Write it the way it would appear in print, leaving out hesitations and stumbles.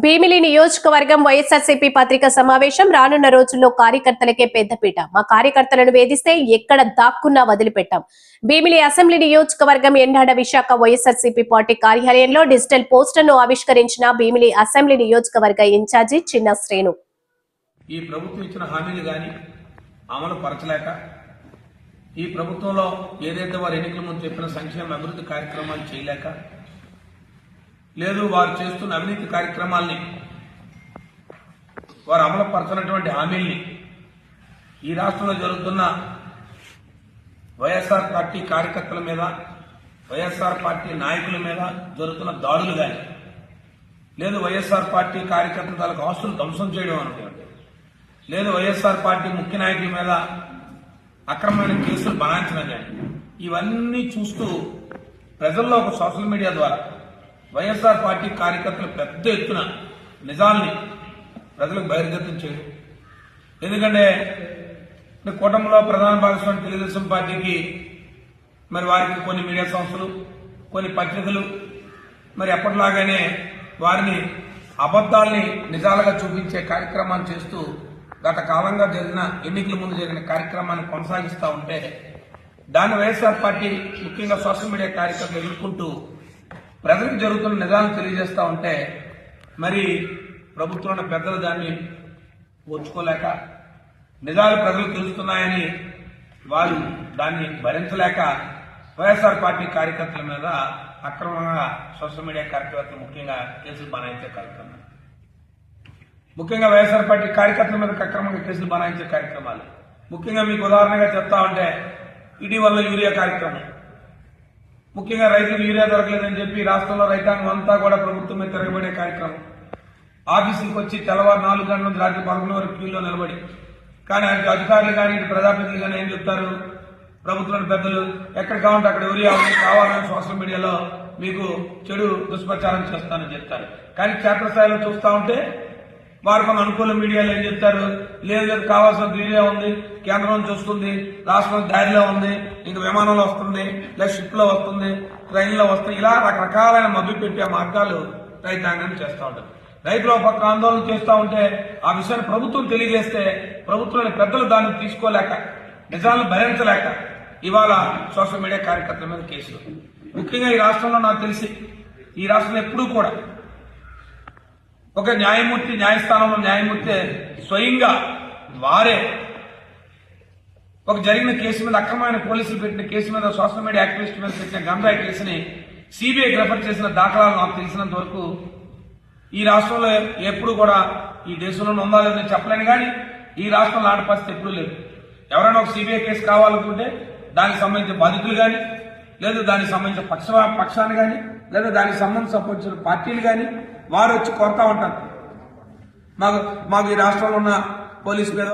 భీమిలి నియోజకవర్గం వైఎస్ఆర్సీపీ పత్రికా సమావేశం రానున్న రోజుల్లో కార్యకర్తలకే పెద్దపీట. మా కార్యకర్తలను వేధిస్తే ఎక్కడ దాక్కున్నా వదిలిపెట్టాం. భీమిలి అసెంబ్లీ నియోజకవర్గం ఎండాడ విశాఖ వైఎస్ఆర్సీపీ పార్టీ కార్యాలయంలో డిజిటల్ పోస్టర్ను ఆవిష్కరించిన భీమిలి అసెంబ్లీ నియోజకవర్గ ఇన్ఛార్జి చిన్న శ్రేణు. ఈ ప్రభుత్వం ఇచ్చిన హామీలు గాని అమలు పరచలేక, ఈ ప్రభుత్వంలో ఏదైతే వారు ఎన్నికల ముందు చెప్పిన సంక్షేమ అభివృద్ధి కార్యక్రమాలు చేయలేక, లేదు వారు చేస్తున్న అవినీతి కార్యక్రమాల్ని, వారు అమలు పరచినటువంటి హామీల్ని, ఈ రాష్ట్రంలో జరుగుతున్న వైఎస్ఆర్ పార్టీ కార్యకర్తల మీద, వైఎస్ఆర్ పార్టీ నాయకుల మీద జరుగుతున్న దాడులు కానీ, లేదు వైఎస్ఆర్ పార్టీ కార్యకర్తల తాలూకు ఆస్తులు ధ్వంసం చేయడం అనుకోండి, లేదు వైఎస్ఆర్ పార్టీ ముఖ్య నాయకుల మీద అక్రమమైన కేసులు బనాయించడం కానీ, ఇవన్నీ చూస్తూ ప్రజల్లో ఒక సోషల్ మీడియా ద్వారా వైఎస్ఆర్ పార్టీ కార్యకర్తలు పెద్ద ఎత్తున నిజాల్ని ప్రజలకు బహిర్గతం చేయడం. ఎందుకంటే కూటమిలో ప్రధాన భాగస్వామి తెలుగుదేశం పార్టీకి మరి వారికి కొన్ని మీడియా సంస్థలు, కొన్ని పత్రికలు మరి ఎప్పటిలాగానే వారిని అబద్దాల్ని నిజాలుగా చూపించే కార్యక్రమాన్ని చేస్తూ గత కాలంగా జరిగిన ఎన్నికల ముందు జరిగిన కార్యక్రమాన్ని కొనసాగిస్తూ ఉంటే, దాన్ని వైఎస్ఆర్ పార్టీ ముఖ్యంగా సోషల్ మీడియా కార్యకర్తలు ఎదుర్కొంటూ ప్రజలకు జరుగుతున్న నిజాలను తెలియజేస్తూ ఉంటే, మరి ప్రభుత్వంలో పెద్దలు దాన్ని ఓర్చుకోలేక, నిజాలు ప్రజలకు తెలుస్తున్నాయని వారు దాన్ని భరించలేక వైఎస్ఆర్ పార్టీ కార్యకర్తల మీద అక్రమంగా సోషల్ మీడియా కార్యకర్తలు ముఖ్యంగా కేసులు బనాయించే కార్యక్రమాలు, ముఖ్యంగా వైఎస్ఆర్ పార్టీ కార్యకర్తల మీద అక్రమంగా కేసులు బనాయించే కార్యక్రమాలు, ముఖ్యంగా మీకు ఉదాహరణగా చెప్తా ఉంటే ఇటీవల యూరియా కార్యక్రమం, ముఖ్యంగా రైతులకు యూరియా దొరకలేదని చెప్పి రాష్ట్రంలో రైతాంగం అంతా కూడా ప్రభుత్వం మీద తిరగబడే కార్యక్రమం, ఆఫీసులకు వచ్చి తెల్లవారు 4 గంటల నుంచి రాత్రి 11 వరకు క్యూలో నిలబడి, కానీ అధికారులు కానీ ఇటు ప్రజాప్రతినిధులు కానీ ఏం చెప్తారు, ప్రభుత్వం పెద్దలు ఎక్కడ కావాలంటే అక్కడ యూరియా కావాలని సోషల్ మీడియాలో మీకు చెడు దుష్ప్రచారం చేస్తానని చెప్తారు. కానీ క్షేత్రస్థాయిలో చూస్తూ ఉంటే వారు కొన్ని అనుకూల మీడియాలో ఏం చెప్తారు, లేదు లేదు కావాల్సిన యూరియా ఉంది, కేంద్రం నుంచి వస్తుంది, రాష్ట్రం దారిలో ఉంది, ఇంక విమానంలో వస్తుంది, లేదా షిప్ లో వస్తుంది, ట్రైన్లో వస్తుంది, ఇలా రకరకాలైన మభ్య పెట్టే మార్గాలు రైతాంగాన్ని చేస్తూ ఉంటారు. రైతులు ఒక పక్క ఆందోళన చేస్తూ ఉంటే ఆ విషయాన్ని ప్రభుత్వం తెలియజేస్తే ప్రభుత్వంలోని పెద్దలు దాన్ని తీసుకోలేక, నిజాలను భరించలేక ఇవాళ సోషల్ మీడియా కార్యకర్తల మీద కేసులు. ముఖ్యంగా ఈ రాష్ట్రంలో నాకు తెలిసి ఈ రాష్ట్రంలో ఎప్పుడూ కూడా ఒక న్యాయమూర్తి, న్యాయస్థానంలో న్యాయమూర్తి స్వయంగా వారే ఒక జరిగిన కేసు మీద, అక్రమమైన పోలీసులు పెట్టిన కేసు మీద, సోషల్ మీడియా యాక్టివిస్ట్ మీద పెట్టిన గంజాయి కేసుని సిబిఐకి రెఫర్ చేసిన దాఖలాలు నాకు తెలిసినంత వరకు ఈ రాష్ట్రంలో ఎప్పుడు కూడా ఈ దేశంలో ఉందా లేదని చెప్పలేను, కానీ ఈ రాష్ట్రంలో ఆట పరిస్థితి ఎప్పుడూ లేదు. ఎవరైనా ఒక సిబిఐ కేసు కావాలనుకుంటే దానికి సంబంధించిన బాధితులు కానీ, లేదా దానికి సంబంధించిన పక్షాన్ని కానీ, లేదా దానికి సంబంధించిన పార్టీలు కానీ వారు వచ్చి కోరుతా ఉంటారు, మాకు ఈ రాష్ట్రంలో ఉన్న పోలీసు మీద